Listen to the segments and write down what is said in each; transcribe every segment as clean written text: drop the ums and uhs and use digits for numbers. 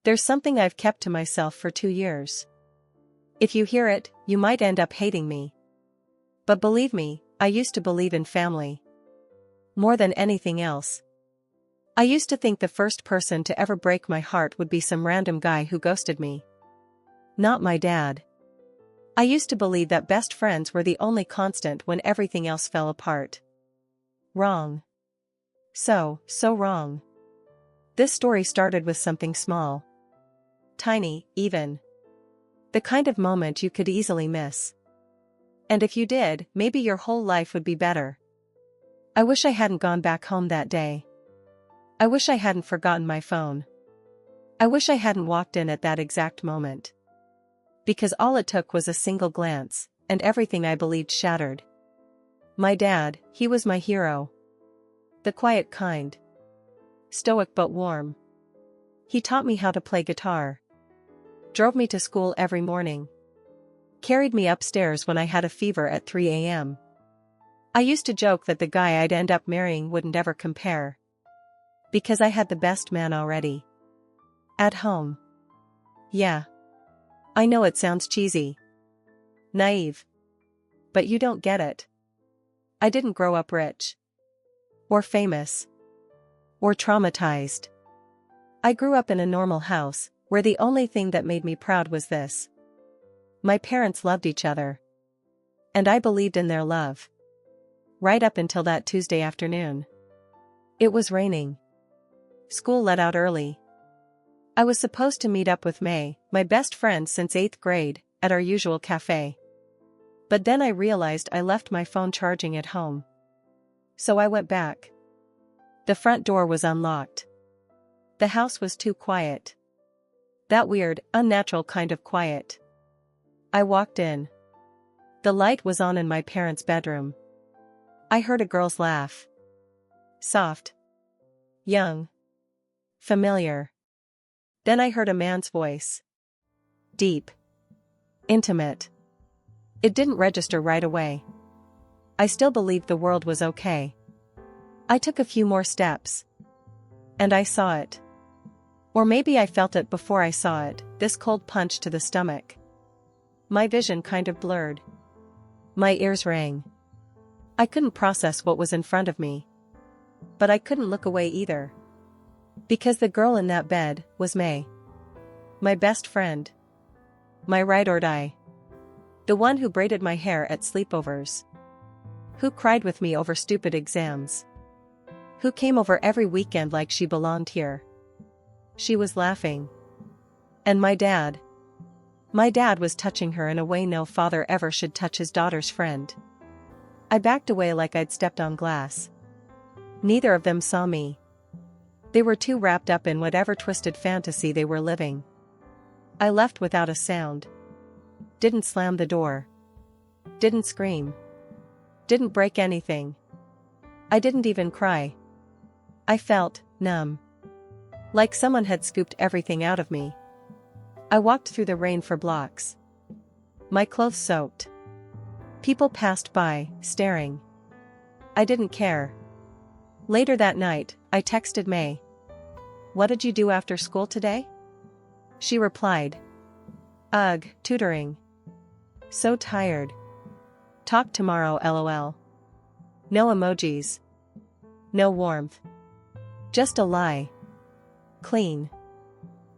There's something I've kept to myself for 2 years. If you hear it, you might end up hating me. But believe me, I used to believe in family. More than anything else. I used to think the first person to ever break my heart would be some random guy who ghosted me. Not my dad. I used to believe that best friends were the only constant when everything else fell apart. Wrong. So wrong. This story started with something small. Tiny, even. The kind of moment you could easily miss. And if you did, maybe your whole life would be better. I wish I hadn't gone back home that day. I wish I hadn't forgotten my phone. I wish I hadn't walked in at that exact moment. Because all it took was a single glance, and everything I believed shattered. My dad, he was my hero. The quiet kind. Stoic but warm. He taught me how to play guitar. Drove me to school every morning. Carried me upstairs when I had a fever at 3 a.m. I used to joke that the guy I'd end up marrying wouldn't ever compare. Because I had the best man already. At home. Yeah. I know it sounds cheesy. Naive. But you don't get it. I didn't grow up rich. Or famous. Or traumatized. I grew up in a normal house, where the only thing that made me proud was this. My parents loved each other. And I believed in their love. Right up until that Tuesday afternoon. It was raining. School let out early. I was supposed to meet up with May, my best friend since 8th grade, at our usual cafe. But then I realized I left my phone charging at home. So I went back. The front door was unlocked. The house was too quiet. That weird, unnatural kind of quiet. I walked in. The light was on in my parents' bedroom. I heard a girl's laugh. Soft. Young. Familiar. Then I heard a man's voice. Deep. Intimate. It didn't register right away. I still believed the world was okay. I took a few more steps. And I saw it. Or maybe I felt it before I saw it, this cold punch to the stomach. My vision kind of blurred. My ears rang. I couldn't process what was in front of me. But I couldn't look away either. Because the girl in that bed was May. My best friend. My ride or die. The one who braided my hair at sleepovers. Who cried with me over stupid exams. Who came over every weekend like she belonged here. She was laughing. And my dad. My dad was touching her in a way no father ever should touch his daughter's friend. I backed away like I'd stepped on glass. Neither of them saw me. They were too wrapped up in whatever twisted fantasy they were living. I left without a sound. Didn't slam the door. Didn't scream. Didn't break anything. I didn't even cry. I felt numb. Like someone had scooped everything out of me. I walked through the rain for blocks. My clothes soaked. People passed by, staring. I didn't care. Later that night, I texted May. "What did you do after school today?" She replied. "Ugh, tutoring. So tired. Talk tomorrow, lol. No emojis. No warmth. Just a lie. Clean.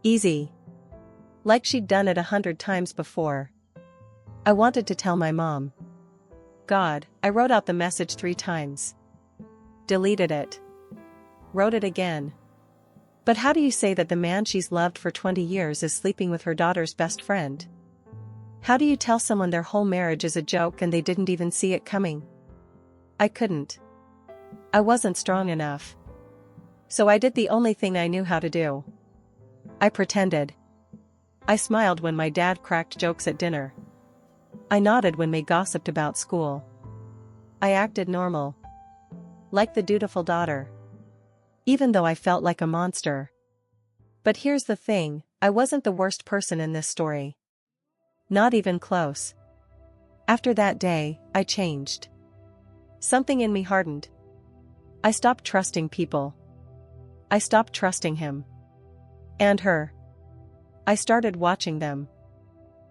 Easy. Like she'd done it 100 times before. I wanted to tell my mom. God, I wrote out the message 3 times. Deleted it. Wrote it again. But how do you say that the man she's loved for 20 years is sleeping with her daughter's best friend? How do you tell someone their whole marriage is a joke and they didn't even see it coming? I couldn't. I wasn't strong enough. So I did the only thing I knew how to do. I pretended. I smiled when my dad cracked jokes at dinner. I nodded when May gossiped about school. I acted normal. Like the dutiful daughter. Even though I felt like a monster. But here's the thing, I wasn't the worst person in this story. Not even close. After that day, I changed. Something in me hardened. I stopped trusting people. I stopped trusting him. And her. I started watching them.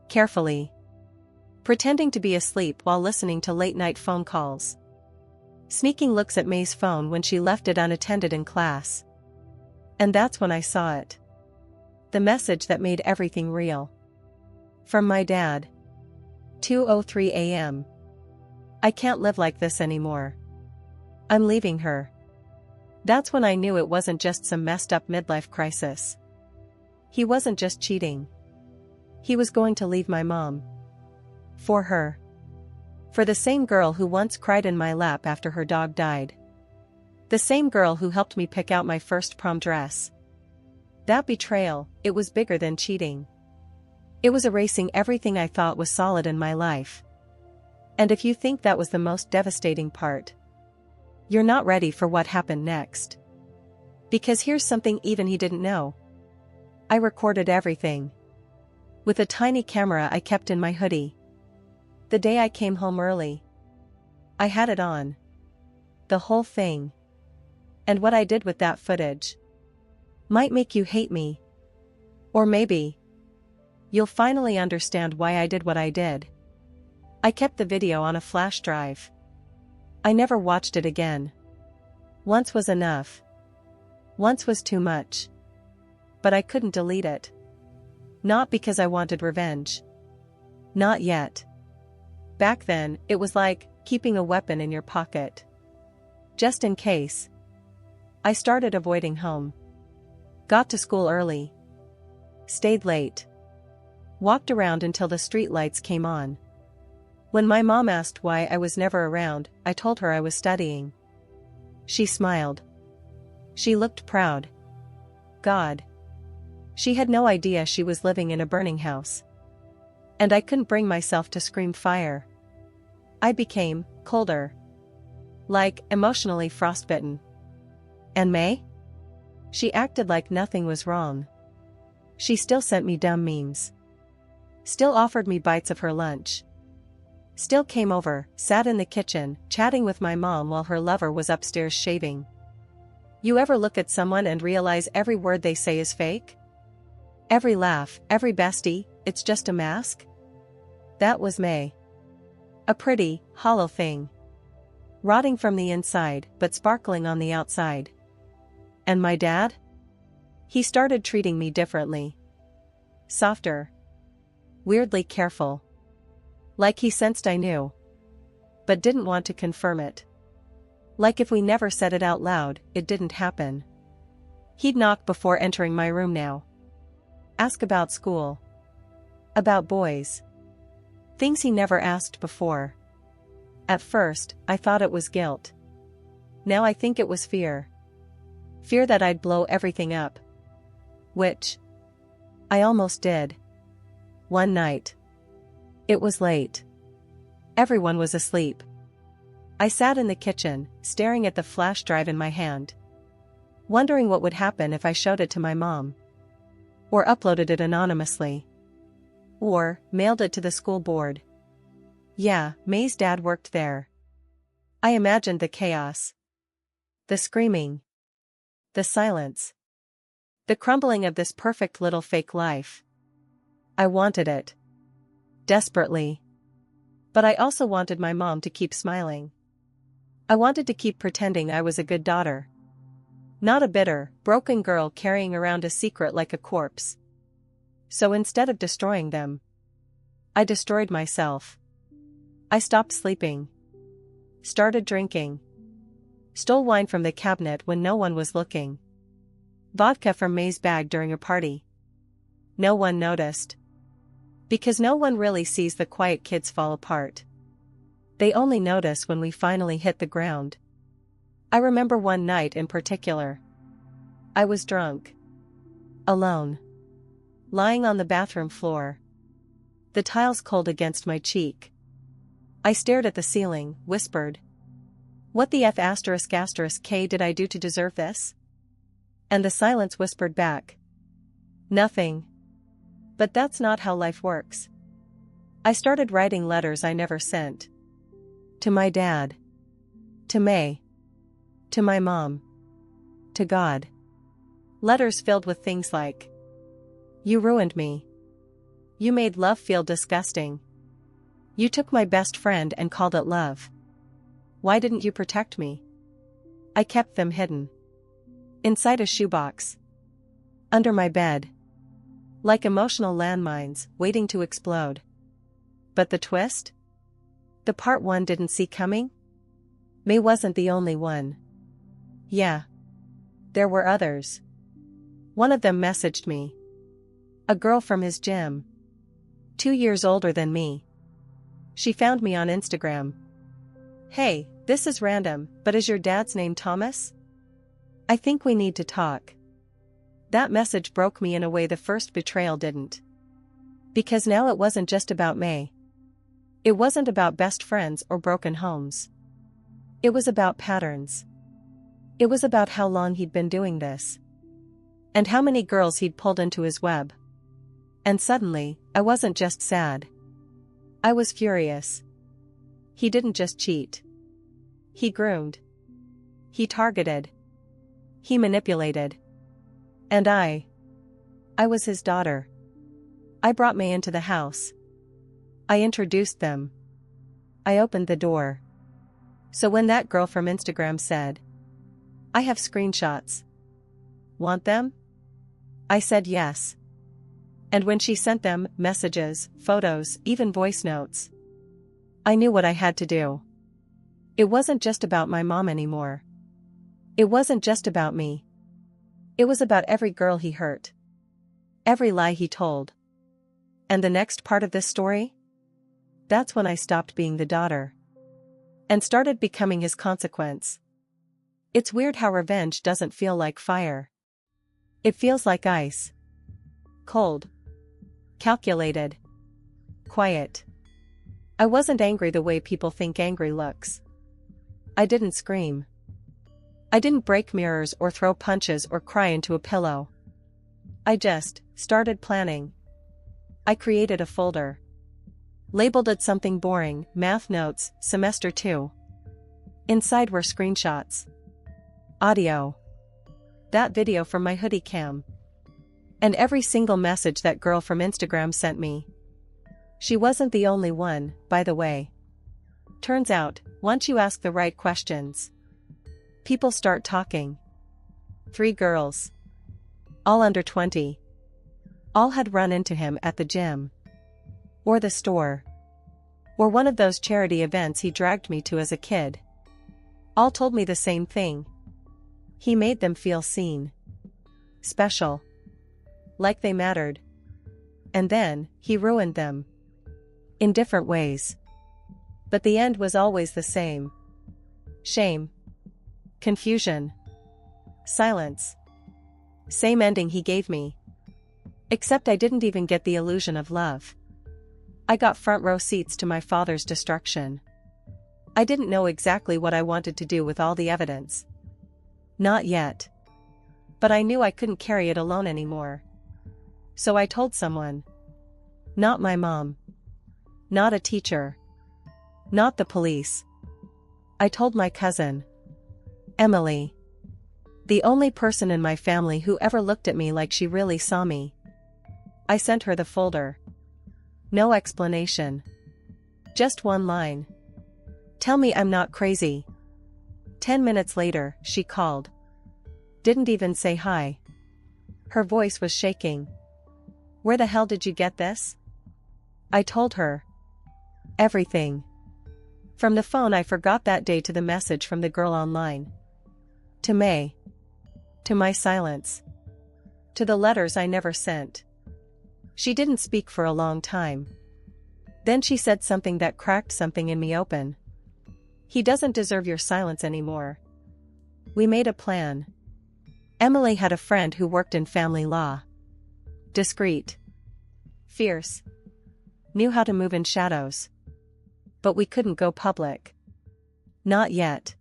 Carefully. Pretending to be asleep while listening to late-night phone calls. Sneaking looks at May's phone when she left it unattended in class. And that's when I saw it. The message that made everything real. From my dad. 2:03 a.m. I can't live like this anymore. I'm leaving her. That's when I knew it wasn't just some messed up midlife crisis. He wasn't just cheating. He was going to leave my mom. For her. For the same girl who once cried in my lap after her dog died. The same girl who helped me pick out my first prom dress. That betrayal, it was bigger than cheating. It was erasing everything I thought was solid in my life. And if you think that was the most devastating part, you're not ready for what happened next. Because here's something even he didn't know. I recorded everything. With a tiny camera I kept in my hoodie. The day I came home early. I had it on. The whole thing. And what I did with that footage might make you hate me. Or maybe you'll finally understand why I did what I did. I kept the video on a flash drive. I never watched it again. Once was enough. Once was too much. But I couldn't delete it. Not because I wanted revenge. Not yet. Back then, it was like keeping a weapon in your pocket. Just in case. I started avoiding home. Got to school early. Stayed late. Walked around until the streetlights came on. When my mom asked why I was never around, I told her I was studying. She smiled. She looked proud. God. She had no idea she was living in a burning house. And I couldn't bring myself to scream fire. I became colder. Like, emotionally frostbitten. And May? She acted like nothing was wrong. She still sent me dumb memes. Still offered me bites of her lunch. Still came over, sat in the kitchen, chatting with my mom while her lover was upstairs shaving. You ever look at someone and realize every word they say is fake? Every laugh, every bestie, it's just a mask? That was May. A pretty, hollow thing. Rotting from the inside, but sparkling on the outside. And my dad? He started treating me differently. Softer. Weirdly careful. Like he sensed I knew. But didn't want to confirm it. Like if we never said it out loud, it didn't happen. He'd knock before entering my room now. Ask about school. About boys. Things he never asked before. At first, I thought it was guilt. Now I think it was fear. Fear that I'd blow everything up. Which I almost did. One night. It was late. Everyone was asleep. I sat in the kitchen, staring at the flash drive in my hand. Wondering what would happen if I showed it to my mom. Or uploaded it anonymously. Or mailed it to the school board. Yeah, May's dad worked there. I imagined the chaos. The screaming. The silence. The crumbling of this perfect little fake life. I wanted it. Desperately. But I also wanted my mom to keep smiling. I wanted to keep pretending I was a good daughter. Not a bitter, broken girl carrying around a secret like a corpse. So instead of destroying them, I destroyed myself. I stopped sleeping. Started drinking. Stole wine from the cabinet when no one was looking. Vodka from May's bag during a party. No one noticed. Because no one really sees the quiet kids fall apart. They only notice when we finally hit the ground. I remember one night in particular. I was drunk. Alone. Lying on the bathroom floor. The tiles cold against my cheek. I stared at the ceiling, whispered. What the F *** K did I do to deserve this? And the silence whispered back. Nothing. But that's not how life works. I started writing letters I never sent. To my dad. To May. To my mom. To God. Letters filled with things like, You ruined me. You made love feel disgusting. You took my best friend and called it love. Why didn't you protect me? I kept them hidden. Inside a shoebox. Under my bed. Like emotional landmines, waiting to explode. But the twist? The part one didn't see coming? May wasn't the only one. Yeah. There were others. One of them messaged me. A girl from his gym. 2 years older than me. She found me on Instagram. Hey, this is random, but is your dad's name Thomas? I think we need to talk. That message broke me in a way the first betrayal didn't. Because now it wasn't just about May. It wasn't about best friends or broken homes. It was about patterns. It was about how long he'd been doing this. And how many girls he'd pulled into his web. And suddenly, I wasn't just sad. I was furious. He didn't just cheat. He groomed. He targeted. He manipulated. And I was his daughter. I brought May into the house. I introduced them. I opened the door. So when that girl from Instagram said, I have screenshots. Want them? I said yes. And when she sent them, messages, photos, even voice notes, I knew what I had to do. It wasn't just about my mom anymore. It wasn't just about me. It was about every girl he hurt. Every lie he told. And the next part of this story? That's when I stopped being the daughter. And started becoming his consequence. It's weird how revenge doesn't feel like fire. It feels like ice. Cold. Calculated. Quiet. I wasn't angry the way people think angry looks. I didn't scream. I didn't break mirrors or throw punches or cry into a pillow. I just started planning. I created a folder. Labeled it something boring, math notes, semester 2. Inside were screenshots. Audio. That video from my hoodie cam. And every single message that girl from Instagram sent me. She wasn't the only one, by the way. Turns out, once you ask the right questions, people start talking. 3 girls. All under 20. All had run into him at the gym. Or the store. Or one of those charity events he dragged me to as a kid. All told me the same thing. He made them feel seen. Special. Like they mattered. And then, he ruined them. In different ways. But the end was always the same. Shame. Confusion. Silence. Same ending he gave me. Except I didn't even get the illusion of love. I got front row seats to my father's destruction. I didn't know exactly what I wanted to do with all the evidence. Not yet. But I knew I couldn't carry it alone anymore. So I told someone. Not my mom. Not a teacher. Not the police. I told my cousin. Emily. The only person in my family who ever looked at me like she really saw me. I sent her the folder. No explanation. Just one line. Tell me I'm not crazy. 10 minutes later, she called. Didn't even say hi. Her voice was shaking. Where the hell did you get this? I told her. Everything. From the phone I forgot that day to the message from the girl online. To May. To my silence. To the letters I never sent. She didn't speak for a long time. Then she said something that cracked something in me open. He doesn't deserve your silence anymore. We made a plan. Emily had a friend who worked in family law. Discreet. Fierce. Knew how to move in shadows. But we couldn't go public. Not yet.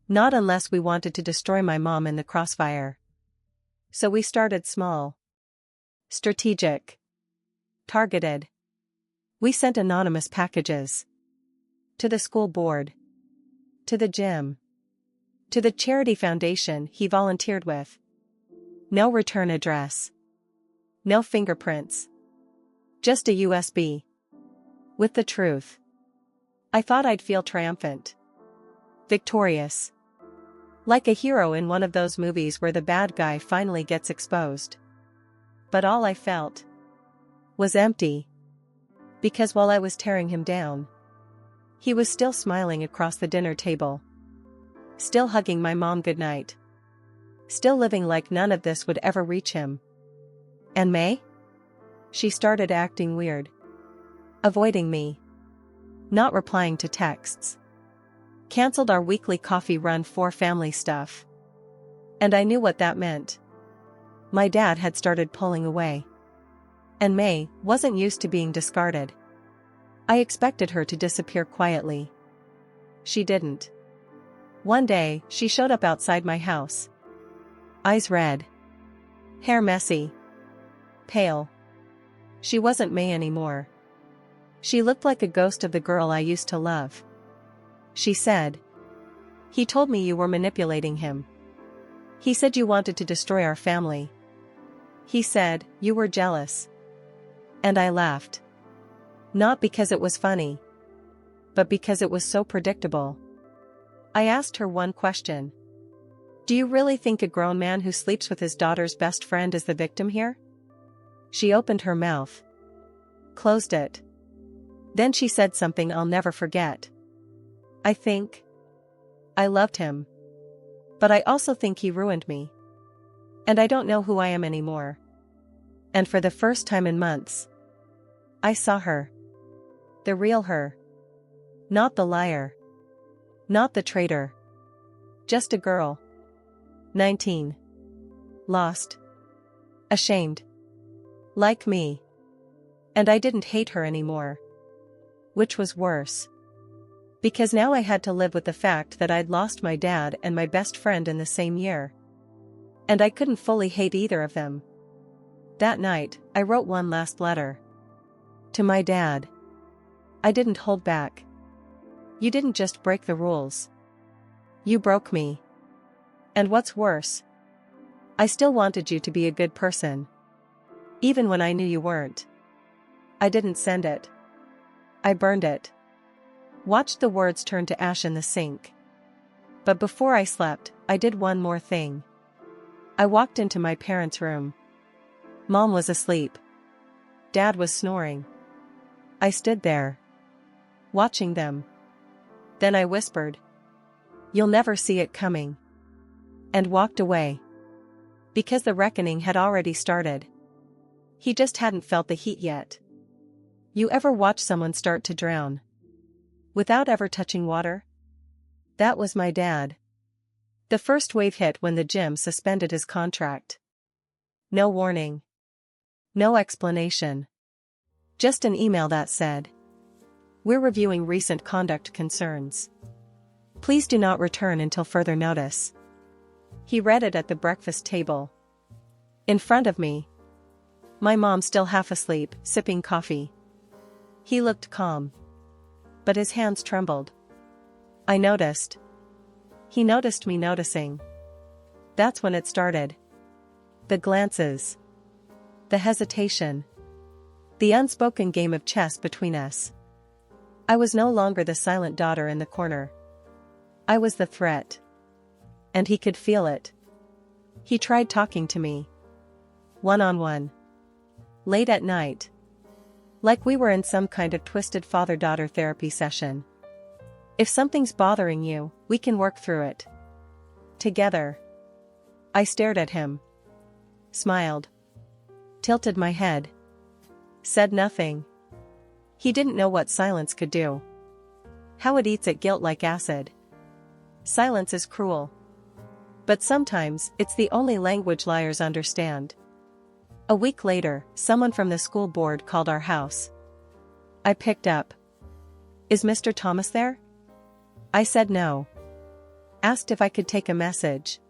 Not unless we wanted to destroy my mom in the crossfire. So we started small. Strategic. Targeted. We sent anonymous packages. To the school board. To the gym. To the charity foundation he volunteered with. No return address. No fingerprints. Just a USB. With the truth. I thought I'd feel triumphant. Victorious. Like a hero in one of those movies where the bad guy finally gets exposed. But all I felt was empty. Because while I was tearing him down, he was still smiling across the dinner table. Still hugging my mom goodnight. Still living like none of this would ever reach him. And May? She started acting weird. Avoiding me. Not replying to texts. Cancelled our weekly coffee run for family stuff. And I knew what that meant. My dad had started pulling away. And May wasn't used to being discarded. I expected her to disappear quietly. She didn't. One day, she showed up outside my house. Eyes red. Hair messy. Pale. She wasn't May anymore. She looked like a ghost of the girl I used to love. She said, "He told me you were manipulating him. He said you wanted to destroy our family. He said you were jealous." And I laughed. Not because it was funny, but because it was so predictable. I asked her one question. "Do you really think a grown man who sleeps with his daughter's best friend is the victim here?" She opened her mouth. Closed it. Then she said something I'll never forget. "I think I loved him. But I also think he ruined me. And I don't know who I am anymore." And for the first time in months, I saw her. The real her. Not the liar. Not the traitor. Just a girl. 19. Lost. Ashamed. Like me. And I didn't hate her anymore. Which was worse. Because now I had to live with the fact that I'd lost my dad and my best friend in the same year. And I couldn't fully hate either of them. That night, I wrote one last letter. To my dad. I didn't hold back. You didn't just break the rules. You broke me. And what's worse? I still wanted you to be a good person. Even when I knew you weren't. I didn't send it. I burned it. Watched the words turn to ash in the sink. But before I slept, I did one more thing. I walked into my parents' room. Mom was asleep. Dad was snoring. I stood there. Watching them. Then I whispered, "You'll never see it coming." And walked away. Because the reckoning had already started. He just hadn't felt the heat yet. You ever watch someone start to drown? Without ever touching water? That was my dad. The first wave hit when the gym suspended his contract. No warning. No explanation. Just an email that said, "We're reviewing recent conduct concerns. Please do not return until further notice." He read it at the breakfast table. In front of me. My mom still half asleep, sipping coffee. He looked calm. But his hands trembled. I noticed. He noticed me noticing. That's when it started. The glances. The hesitation. The unspoken game of chess between us. I was no longer the silent daughter in the corner. I was the threat. And he could feel it. He tried talking to me. One-on-one. Late at night. Like we were in some kind of twisted father-daughter therapy session. If something's bothering you, we can work through it. Together. I stared at him. Smiled. Tilted my head. Said nothing. He didn't know what silence could do. How it eats at guilt like acid. Silence is cruel. But sometimes, it's the only language liars understand. A week later, someone from the school board called our house. I picked up. "Is Mr. Thomas there?" I said no. Asked if I could take a message.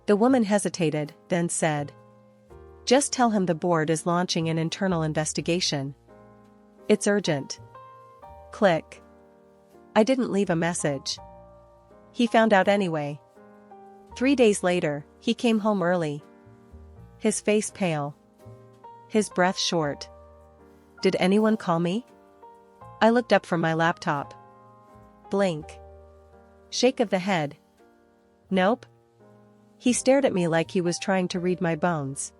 The woman hesitated, then said, "Just tell him the board is launching an internal investigation. It's urgent." Click. I didn't leave a message. He found out anyway. 3 days later, he came home early. His face pale. his breath short. Did anyone call me? I looked up from my laptop. Blink. Shake of the head. Nope. He stared at me like he was trying to read my bones.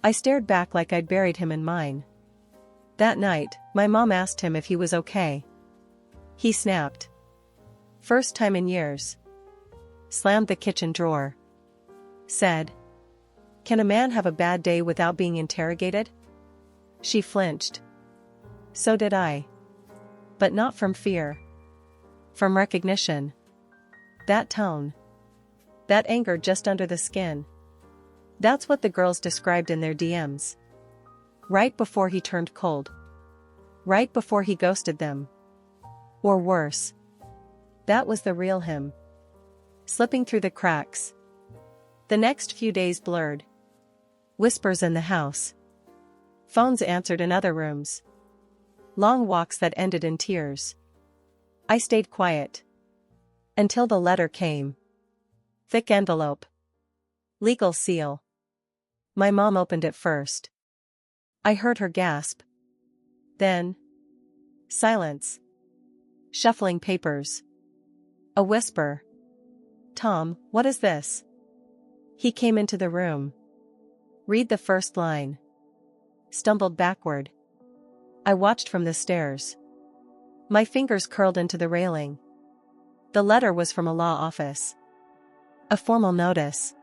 I stared back like I'd buried him in mine. That night, my mom asked him if he was okay. He snapped. First time in years. Slammed the kitchen drawer. Said, "Can a man have a bad day without being interrogated?" She flinched. So did I. But not from fear. From recognition. That tone. That anger just under the skin. That's what the girls described in their DMs. Right before he turned cold. Right before he ghosted them. Or worse. That was the real him. Slipping through the cracks. The next few days blurred. Whispers in the house. Phones answered in other rooms. Long walks that ended in tears. I stayed quiet. Until the letter came. Thick envelope. Legal seal. My mom opened it first. I heard her gasp. Then. Silence. Shuffling papers. A whisper. "Tom, what is this?" He came into the room. Read the first line. Stumbled backward. I watched from the stairs. My fingers curled into the railing. The letter was from a law office. A formal notice.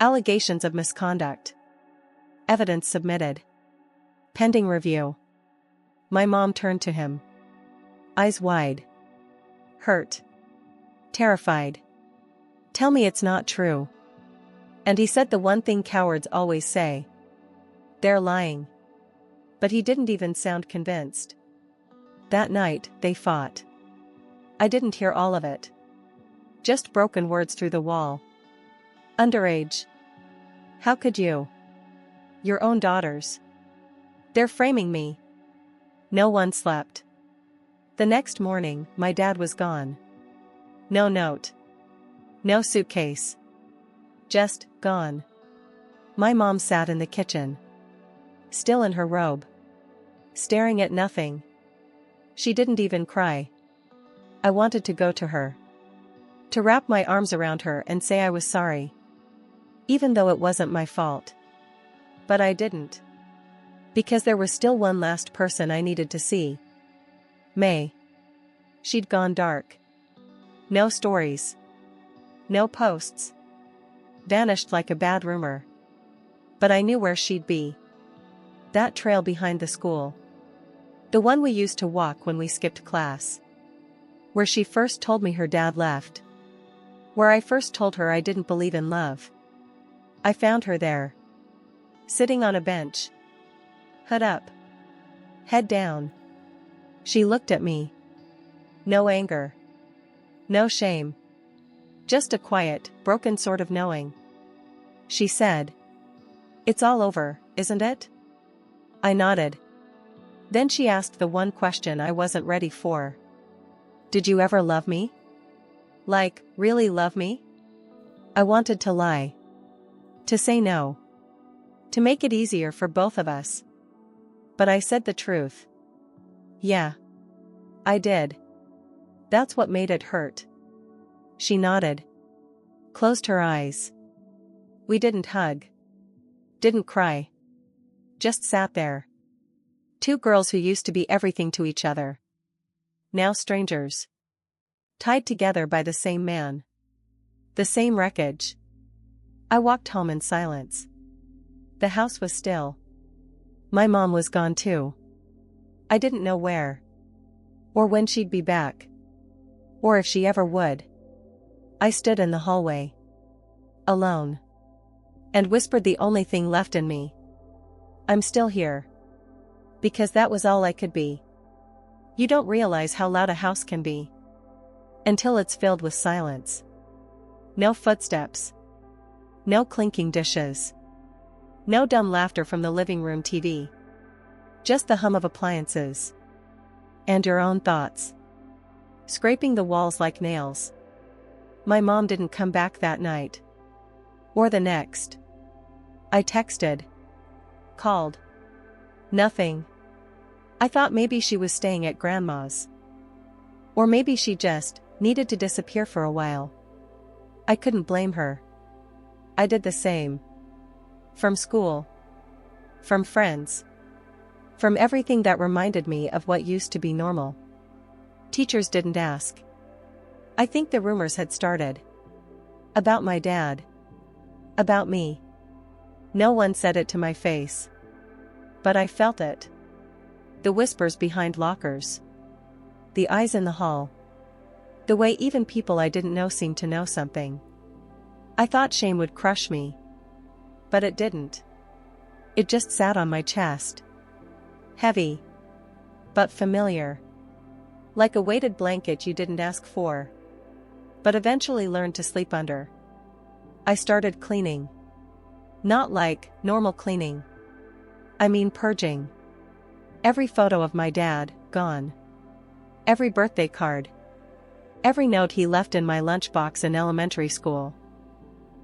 Allegations of misconduct. Evidence submitted. Pending review. My mom turned to him. Eyes wide. Hurt. Terrified. "Tell me it's not true." And he said the one thing cowards always say. "They're lying." But he didn't even sound convinced. That night, they fought. I didn't hear all of it. Just broken words through the wall. Underage. How could you? Your own daughters. They're framing me. No one slept. The next morning, my dad was gone. No note. No suitcase. Just gone. My mom sat in the kitchen. Still in her robe. Staring at nothing. She didn't even cry. I wanted to go to her. To wrap my arms around her and say I was sorry. Even though it wasn't my fault. But I didn't. Because there was still one last person I needed to see. May. She'd gone dark. No stories. No posts. Vanished like a bad rumor. But I knew where she'd be. That trail behind the school. The one we used to walk when we skipped class. Where she first told me her dad left. Where I first told her I didn't believe in love. I found her there. Sitting on a bench. Hood up. Head down. She looked at me. No anger. No shame. Just a quiet, broken sort of knowing. She said. "It's all over, isn't it?" I nodded. Then she asked the one question I wasn't ready for. "Did you ever love me? Like, really love me?" I wanted to lie. To say no. To make it easier for both of us. But I said the truth. Yeah. I did. That's what made it hurt. She nodded. Closed her eyes. We didn't hug. Didn't cry. Just sat there. Two girls who used to be everything to each other. Now strangers. Tied together by the same man. The same wreckage. I walked home in silence. The house was still. My mom was gone too. I didn't know where. Or when she'd be back. Or if she ever would. I stood in the hallway. Alone. And whispered the only thing left in me. I'm still here. Because that was all I could be. You don't realize how loud a house can be. Until it's filled with silence. No footsteps. No clinking dishes. No dumb laughter from the living room TV. Just the hum of appliances. And your own thoughts. Scraping the walls like nails. My mom didn't come back that night. Or the next. I texted. Called. Nothing. I thought maybe she was staying at grandma's. Or maybe she just needed to disappear for a while. I couldn't blame her. I did the same. From school. From friends. From everything that reminded me of what used to be normal. Teachers didn't ask. I think the rumors had started. About my dad. About me. No one said it to my face. But I felt it. The whispers behind lockers. The eyes in the hall. The way even people I didn't know seemed to know something. I thought shame would crush me. But it didn't. It just sat on my chest. Heavy. But familiar. Like a weighted blanket you didn't ask for. But eventually learned to sleep under. I started cleaning. Not like normal cleaning. I mean purging. Every photo of my dad, gone. Every birthday card. Every note he left in my lunchbox in elementary school.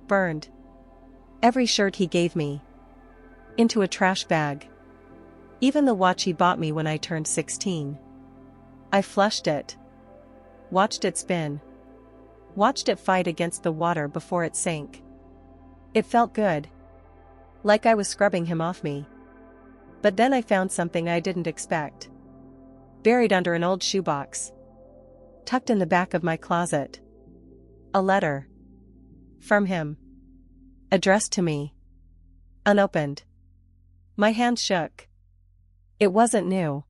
Burned. Every shirt he gave me. Into a trash bag. Even the watch he bought me when I turned 16. I flushed it. Watched it spin. Watched it fight against the water before it sank. It felt good. Like I was scrubbing him off me. But then I found something I didn't expect. Buried under an old shoebox. Tucked in the back of my closet. A letter. From him. Addressed to me. Unopened. My hand shook. It wasn't new.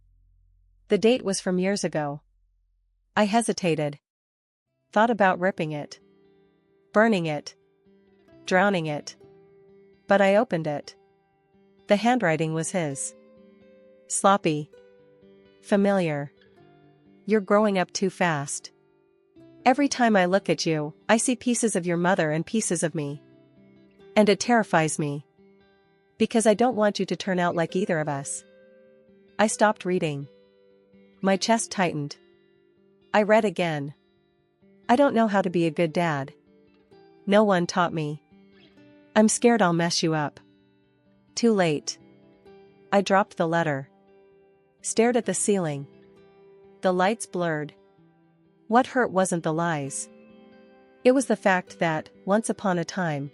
The date was from years ago. I hesitated. Thought about ripping it. Burning it. Drowning it. But I opened it. The handwriting was his. Sloppy. Familiar. You're growing up too fast. Every time I look at you, I see pieces of your mother and pieces of me. And it terrifies me. Because I don't want you to turn out like either of us. I stopped reading. My chest tightened. I read again. I don't know how to be a good dad. No one taught me. I'm scared I'll mess you up. Too late. I dropped the letter. Stared at the ceiling. The lights blurred. What hurt wasn't the lies. It was the fact that, once upon a time,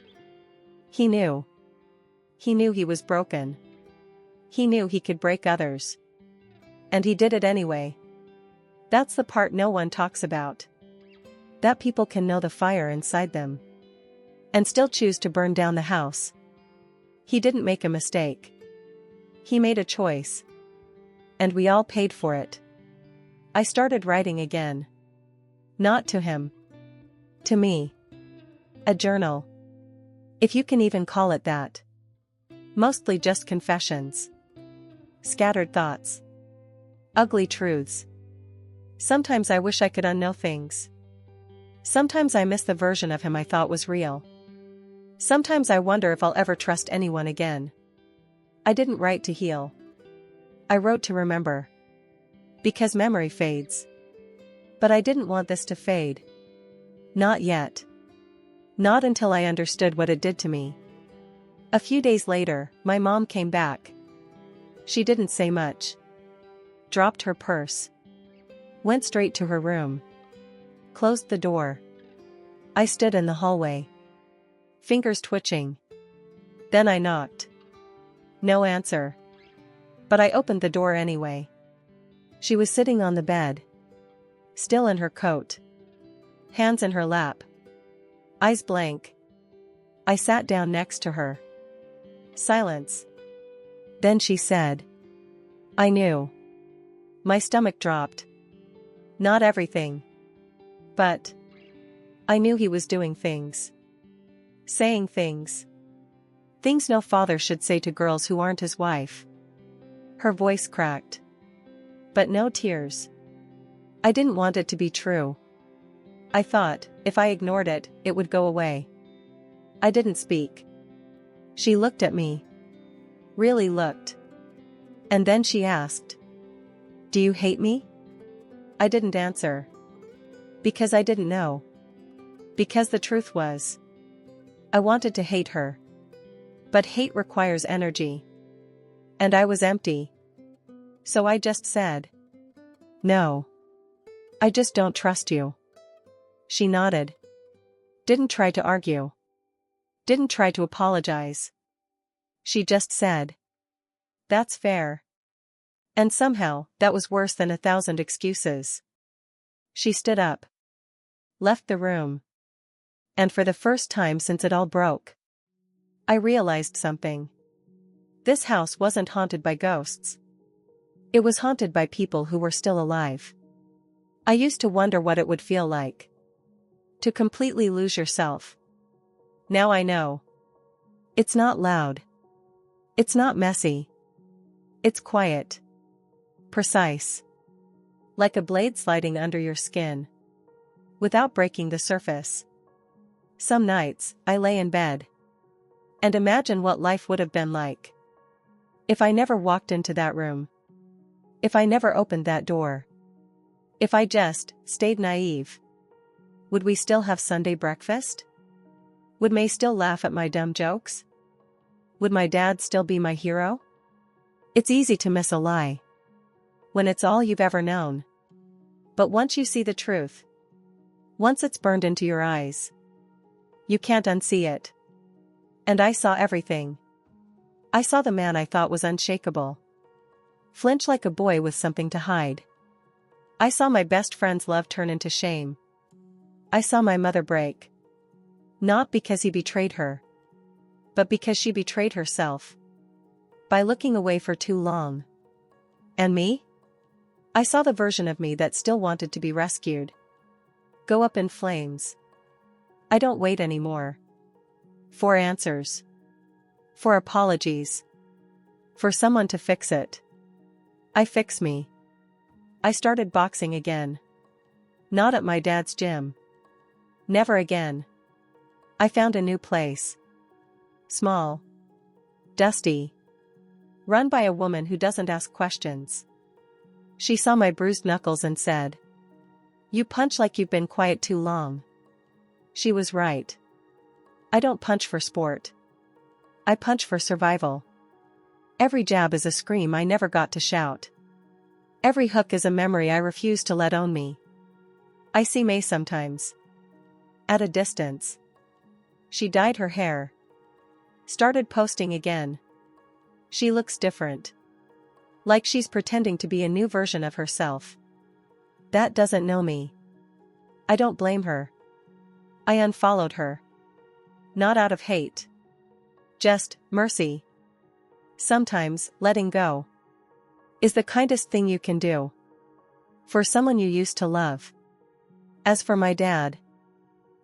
he knew. He knew he was broken. He knew he could break others. And he did it anyway. That's the part no one talks about. That people can know the fire inside them. And still choose to burn down the house. He didn't make a mistake. He made a choice. And we all paid for it. I started writing again. Not to him. To me. A journal. If you can even call it that. Mostly just confessions. Scattered thoughts. Ugly truths. Sometimes I wish I could unknow things. Sometimes I miss the version of him I thought was real. Sometimes I wonder if I'll ever trust anyone again. I didn't write to heal. I wrote to remember. Because memory fades. But I didn't want this to fade. Not yet. Not until I understood what it did to me. A few days later, my mom came back. She didn't say much. Dropped her purse. Went straight to her room. Closed the door. I stood in the hallway. Fingers twitching. Then I knocked. No answer. But I opened the door anyway. She was sitting on the bed. Still in her coat. Hands in her lap. Eyes blank. I sat down next to her. Silence. Then she said. I knew. My stomach dropped. Not everything. But I knew he was doing things. Saying things. Things no father should say to girls who aren't his wife. Her voice cracked. But no tears. I didn't want it to be true. I thought, if I ignored it, it would go away. I didn't speak. She looked at me. Really looked. And then she asked. Do you hate me? I didn't answer. Because I didn't know. Because the truth was. I wanted to hate her. But hate requires energy. And I was empty. So I just said, "No. I just don't trust you." She nodded. Didn't try to argue. Didn't try to apologize. She just said, "That's fair." And somehow, that was worse than 1,000 excuses. She stood up. Left the room. And for the first time since it all broke, I realized something. This house wasn't haunted by ghosts. It was haunted by people who were still alive. I used to wonder what it would feel like to completely lose yourself. Now I know. It's not loud. It's not messy. It's quiet. Precise. Like a blade sliding under your skin, without breaking the surface. Some nights, I lay in bed and imagine what life would have been like if I never walked into that room. If I never opened that door. If I just stayed naive. Would we still have Sunday breakfast? Would May still laugh at my dumb jokes? Would my dad still be my hero? It's easy to miss a lie when it's all you've ever known. But once you see the truth, once it's burned into your eyes, you can't unsee it. And I saw everything. I saw the man I thought was unshakable flinch like a boy with something to hide. I saw my best friend's love turn into shame. I saw my mother break. Not because he betrayed her, but because she betrayed herself by looking away for too long. And me? I saw the version of me that still wanted to be rescued go up in flames. I don't wait anymore for answers, for apologies, for someone to fix it. I fix me. I started boxing again. Not at my dad's gym. Never again. I found a new place. Small. Dusty. Run by a woman who doesn't ask questions. She saw my bruised knuckles and said, "You punch like you've been quiet too long." She was right. I don't punch for sport. I punch for survival. Every jab is a scream I never got to shout. Every hook is a memory I refuse to let own me. I see May sometimes. At a distance. She dyed her hair. Started posting again. She looks different. Like she's pretending to be a new version of herself. That doesn't know me. I don't blame her. I unfollowed her. Not out of hate. Just mercy. Sometimes, letting go is the kindest thing you can do for someone you used to love. As for my dad,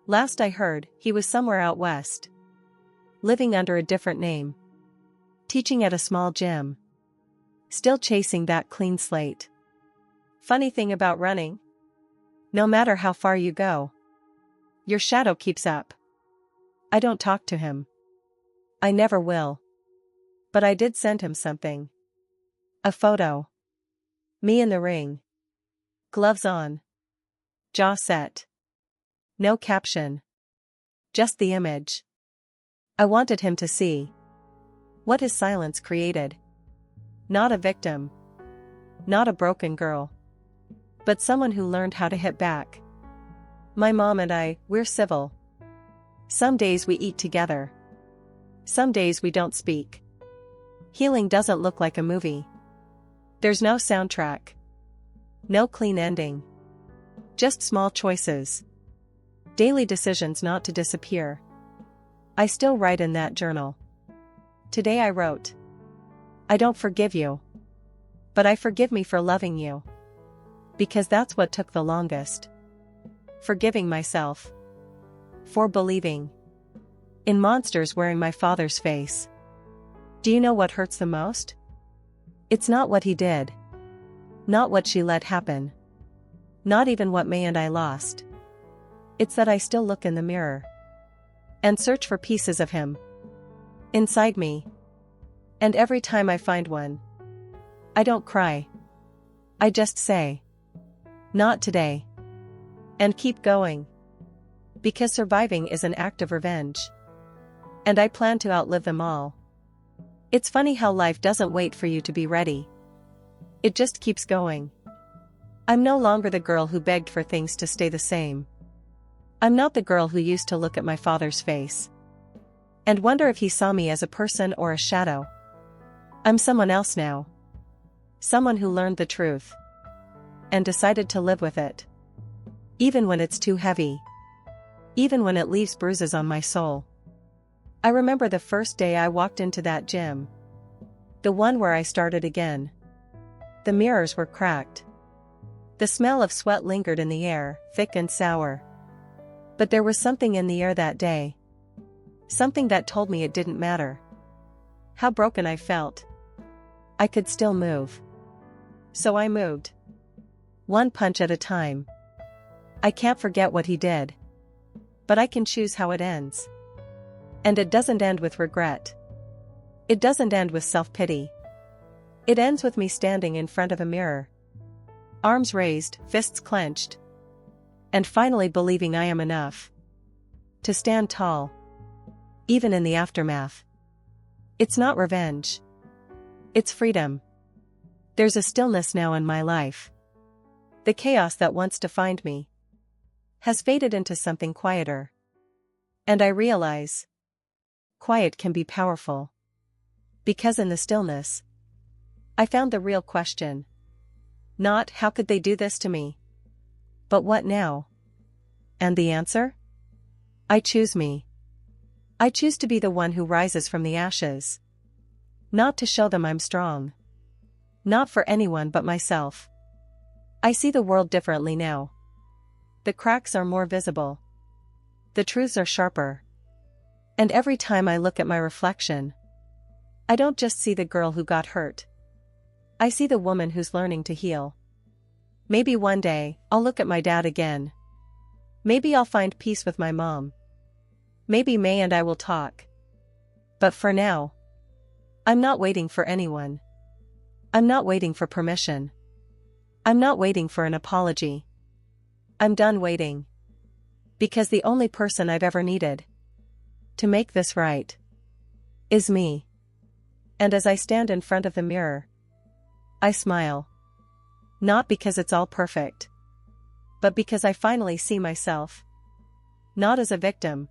last I heard, he was somewhere out west, living under a different name, teaching at a small gym, still chasing that clean slate. Funny thing about running, no matter how far you go, your shadow keeps up. I don't talk to him. I never will. But I did send him something. A photo. Me in the ring. Gloves on. Jaw set. No caption. Just the image. I wanted him to see what his silence created. Not a victim. Not a broken girl. But someone who learned how to hit back. My mom and I, we're civil. Some days we eat together. Some days we don't speak. Healing doesn't look like a movie. There's no soundtrack. No clean ending. Just small choices. Daily decisions not to disappear. I still write in that journal. Today I wrote, "I don't forgive you. But I forgive me for loving you." Because that's what took the longest. Forgiving myself. For believing in monsters wearing my father's face. Do you know what hurts the most? It's not what he did. Not what she let happen. Not even what May and I lost. It's that I still look in the mirror and search for pieces of him inside me. And every time I find one, I don't cry. I just say, "Not today." And keep going. Because surviving is an act of revenge. And I plan to outlive them all. It's funny how life doesn't wait for you to be ready. It just keeps going. I'm no longer the girl who begged for things to stay the same. I'm not the girl who used to look at my father's face and wonder if he saw me as a person or a shadow. I'm someone else now. Someone who learned the truth and decided to live with it. Even when it's too heavy. Even when it leaves bruises on my soul. I remember the first day I walked into that gym. The one where I started again. The mirrors were cracked. The smell of sweat lingered in the air, thick and sour. But there was something in the air that day. Something that told me it didn't matter. How broken I felt. I could still move. So I moved. One punch at a time. I can't forget what he did. But I can choose how it ends. And it doesn't end with regret. It doesn't end with self-pity. It ends with me standing in front of a mirror. Arms raised, fists clenched. And finally believing I am enough. To stand tall. Even in the aftermath. It's not revenge. It's freedom. There's a stillness now in my life. The chaos that once defined me has faded into something quieter. And I realize quiet can be powerful. Because in the stillness, I found the real question. Not how could they do this to me? But what now? And the answer? I choose me. I choose to be the one who rises from the ashes. Not to show them I'm strong. Not for anyone but myself. I see the world differently now. The cracks are more visible. The truths are sharper. And every time I look at my reflection, I don't just see the girl who got hurt. I see the woman who's learning to heal. Maybe one day, I'll look at my dad again. Maybe I'll find peace with my mom. Maybe May and I will talk. But for now, I'm not waiting for anyone. I'm not waiting for permission. I'm not waiting for an apology. I'm done waiting. Because the only person I've ever needed to make this right is me. And as I stand in front of the mirror, I smile. Not because it's all perfect, but because I finally see myself. Not as a victim,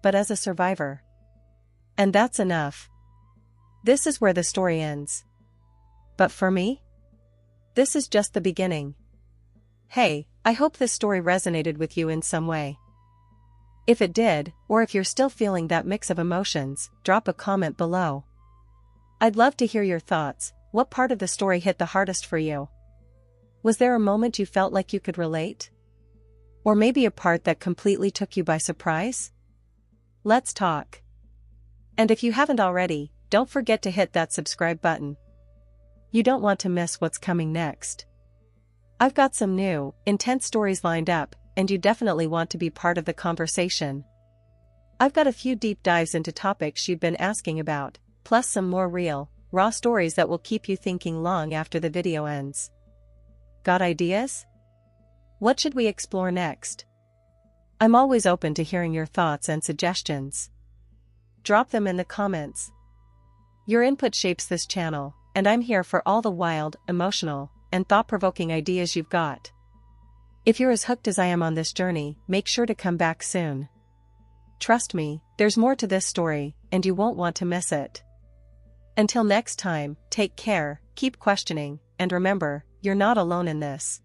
but as a survivor. And that's enough. This is where the story ends. But for me, this is just the beginning. Hey, I hope this story resonated with you in some way. If it did, or if you're still feeling that mix of emotions, drop a comment below. I'd love to hear your thoughts. What part of the story hit the hardest for you? Was there a moment you felt like you could relate? Or maybe a part that completely took you by surprise? Let's talk. And if you haven't already, don't forget to hit that subscribe button. You don't want to miss what's coming next. I've got some new, intense stories lined up, and you definitely want to be part of the conversation. I've got a few deep dives into topics you've been asking about, plus some more real, raw stories that will keep you thinking long after the video ends. Got ideas? What should we explore next? I'm always open to hearing your thoughts and suggestions. Drop them in the comments. Your input shapes this channel, and I'm here for all the wild, emotional, and thought-provoking ideas you've got. If you're as hooked as I am on this journey, make sure to come back soon. Trust me, there's more to this story, and you won't want to miss it. Until next time, take care, keep questioning, and remember, you're not alone in this.